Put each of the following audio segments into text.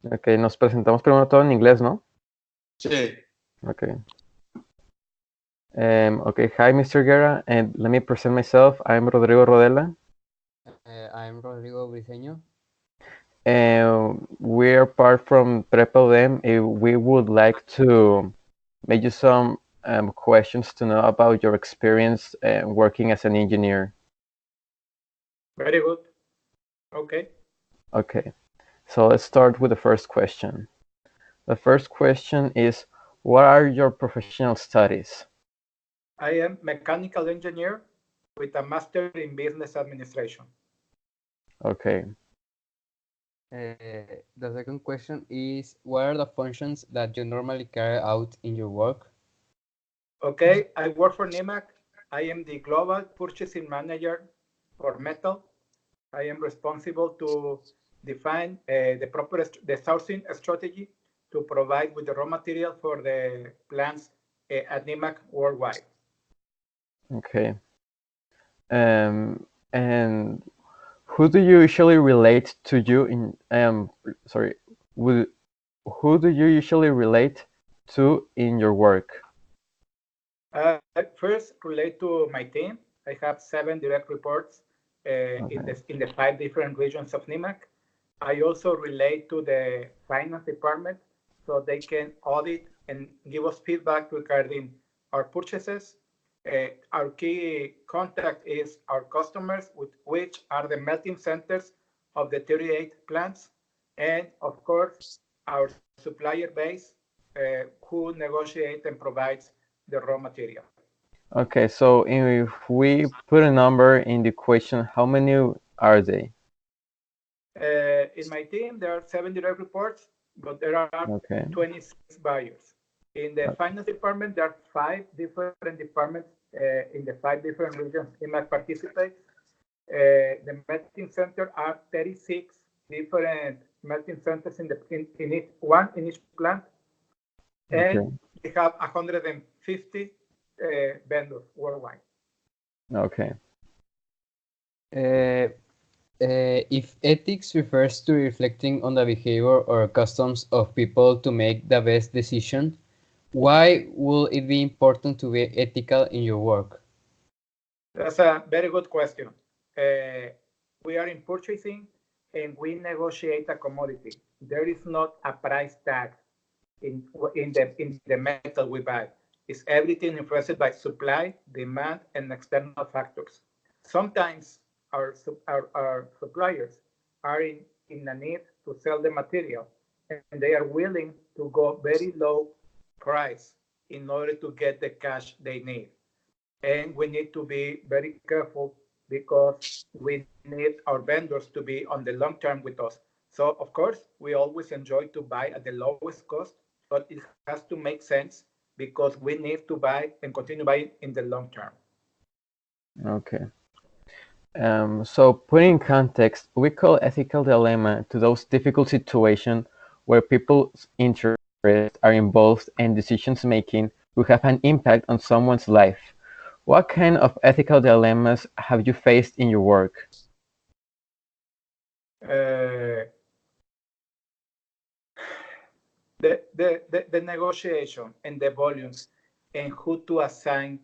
Ok, nos presentamos primero todo en inglés, ¿no? Sí. Okay. Okay, hi, Mr. Guerra, and let me present myself. I'm Rodrigo Rodela. I'm Rodrigo Briceño. We're part from Prepa UDEM. We would like to make you some questions to know about your experience working as an engineer. Very good. Okay. Okay, so let's start with the first question. The first question is, what are your professional studies? I am mechanical engineer with a master in business administration. Okay. The second question is, what are the functions that you normally carry out in your work? Okay, I work for NEMAC. I am the global purchasing manager for metal. I am responsible to define the sourcing strategy to provide with the raw material for the plants at NEMAC worldwide. Okay. And who do you usually relate to you in sorry, who do you usually relate to in your work? First, relate to my team. I have 7 direct reports in the 5 different regions of NEMAC. I also relate to the finance department so they can audit and give us feedback regarding our purchases. Our key contact is our customers, which are the melting centers of the 38 plants, and of course, our supplier base who negotiate and provides the raw material. Okay, so if we put a number in the equation, how many are they? In my team, there are 7 direct reports, but there are 26 buyers. In the finance department, there are 5 different departments in the 5 different regions IMAC participates. The melting center are 36 different melting centers in each plant, and we have 150 vendors worldwide. Okay. If ethics refers to reflecting on the behavior or customs of people to make the best decision, why will it be important to be ethical in your work? That's a very good question. We are in purchasing and we negotiate a commodity. There is not a price tag in the metal we buy. It's everything influenced by supply, demand, and external factors. Sometimes our suppliers are in a need to sell the material, and they are willing to go very low price in order to get the cash they need. And we need to be very careful because we need our vendors to be on the long term with us. So, of course, we always enjoy to buy at the lowest cost, but it has to make sense because we need to buy and continue buying in the long term. Okay. So putting in context, we call ethical dilemma to those difficult situations where people's interests are involved in decisions making who have an impact on someone's life. What kind of ethical dilemmas have you faced in your work? The negotiation and the volumes and who to assign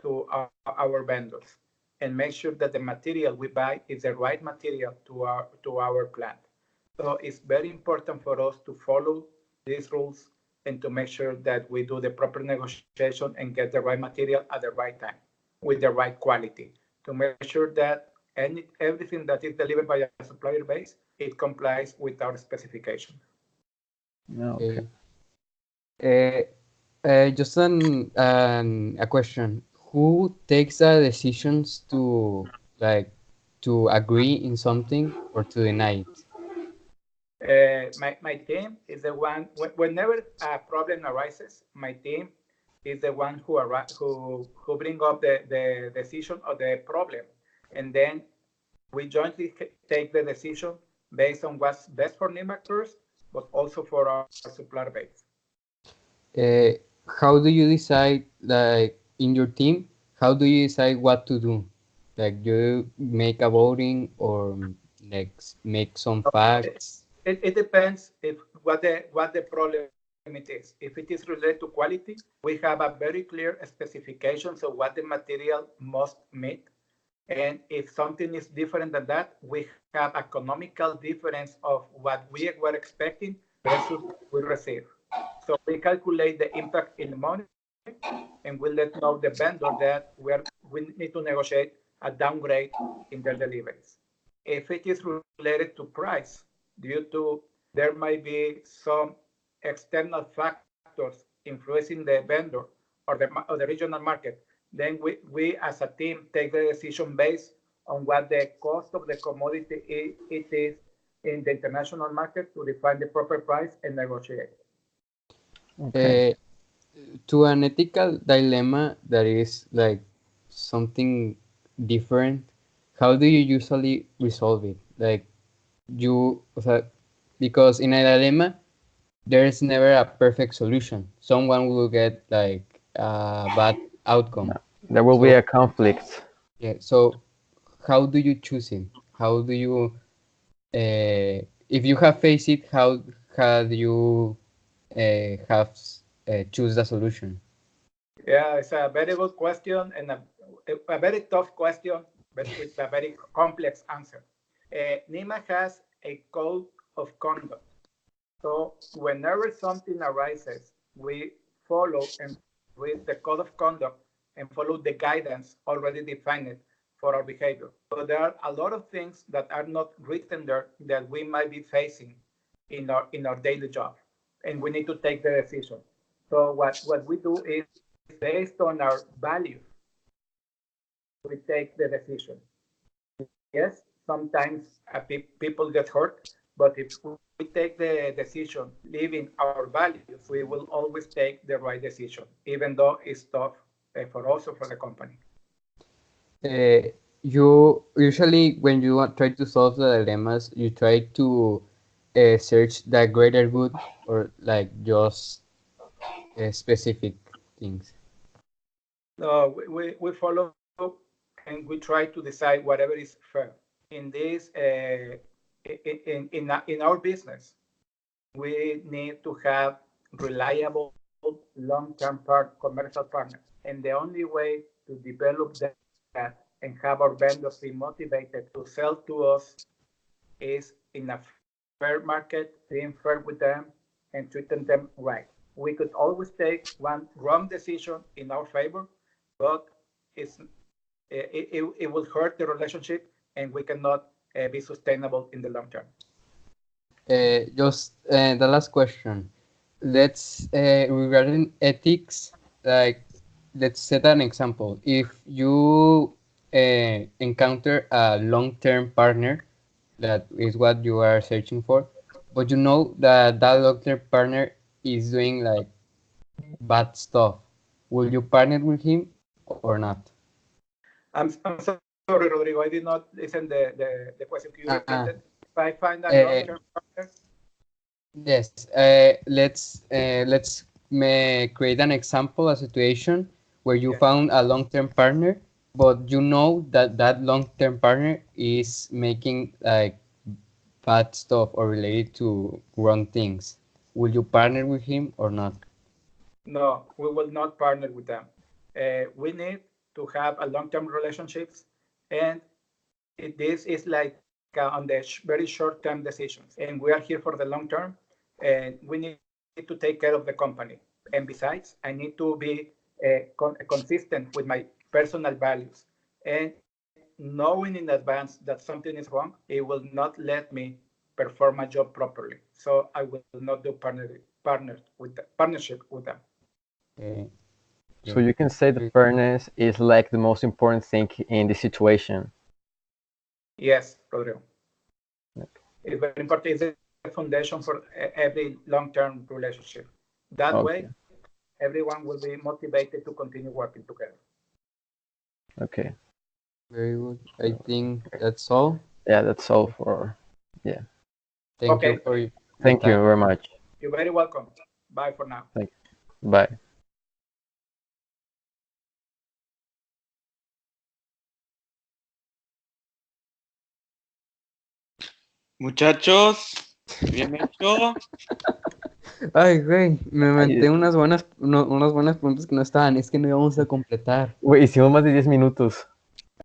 to our vendors and make sure that the material we buy is the right material to our plant. So it's very important for us to follow these rules and to make sure that we do the proper negotiation and get the right material at the right time with the right quality to make sure that everything that is delivered by a supplier base, it complies with our specifications. Okay. Just a question. Who takes the decisions to agree in something or to deny it? My team is the one, whenever a problem arises, my team is the one who bring up the decision of the problem. And then we jointly take the decision based on what's best for NEMAC first, but also for our supplier base. How do you decide, like in your team, how do you decide what to do? Like, do you make a voting or like make some facts? It depends if what the problem it is. If it is related to quality, we have a very clear specifications of what the material must meet. And if something is different than that, we have economical difference of what we were expecting versus what we receive. So we calculate the impact in money, and we let know the vendor that we need to negotiate a downgrade in their deliveries. If it is related to price, due to there might be some external factors influencing the vendor or the regional market, then we as a team take the decision based on what the cost of the commodity it is in the international market to define the proper price and negotiate. Okay. To an ethical dilemma that is like something different, how do you usually resolve it? Like o sea, because in a dilemma, there is never a perfect solution. Someone will get like a bad outcome. There will be So a conflict. yeah, so how do you choose it? How do you, if you have faced it, how do you have choose the solution? Yeah, it's a very good question and a very tough question, but with a very complex answer. NIMA has a code of conduct. So whenever something arises, we follow and read the code of conduct and follow the guidance already defined for our behavior. So there are a lot of things that are not written there that we might be facing in our daily job, and we need to take the decision. So what we do is based on our values, we take the decision. Yes, sometimes people get hurt, but if we take the decision living our values, we will always take the right decision, even though it's tough for us or for the company. You usually, when you try to solve the dilemmas, you try to search the greater good or like just specific things. We follow and we try to decide whatever is fair. In this, in our business, we need to have reliable long-term commercial partners. And the only way to develop that and have our vendors be motivated to sell to us is in a fair market, being fair with them and treating them right. We could always take one wrong decision in our favor, but it will hurt the relationship and we cannot be sustainable in the long term. Just the last question. Let's regarding ethics, like let's set an example. If you encounter a long-term partner, that is what you are searching for, but you know that that long-term partner is doing like bad stuff, will you partner with him or not? I'm sorry, Rodrigo. I did not listen the question. Can you repeat Uh, it? If I find a uh, long-term partner, Yes, let's create an example, a situation where you yeah. found a long-term partner, but you know that that long-term partner is making like bad stuff or related to wrong things. Will you partner with him or not? No, we will not partner with them. We need to have a long-term relationships, and this is like on the very short-term decisions. And we are here for the long term, and we need to take care of the company. And besides, I need to be consistent with my personal values. And knowing in advance that something is wrong, it will not let me perform my job properly. So I will not do partnership with them. Uh, So okay. you can say the fairness is like the most important thing in this situation. Yes, Rodrigo. It's very important. It's the foundation for every long-term relationship. That way, Okay. everyone will be motivated to continue working together. Okay. Very good. I think that's all. Yeah, that's all for. Yeah. Thank you Okay, for the Thank you time. very much. you're very welcome. Bye for now. Thank you. Bye. Muchachos, Bien hecho. Ay, güey, me Ay, inventé unas buenas preguntas que no estaban, es que no íbamos a completar. güey, hicimos más de 10 minutos.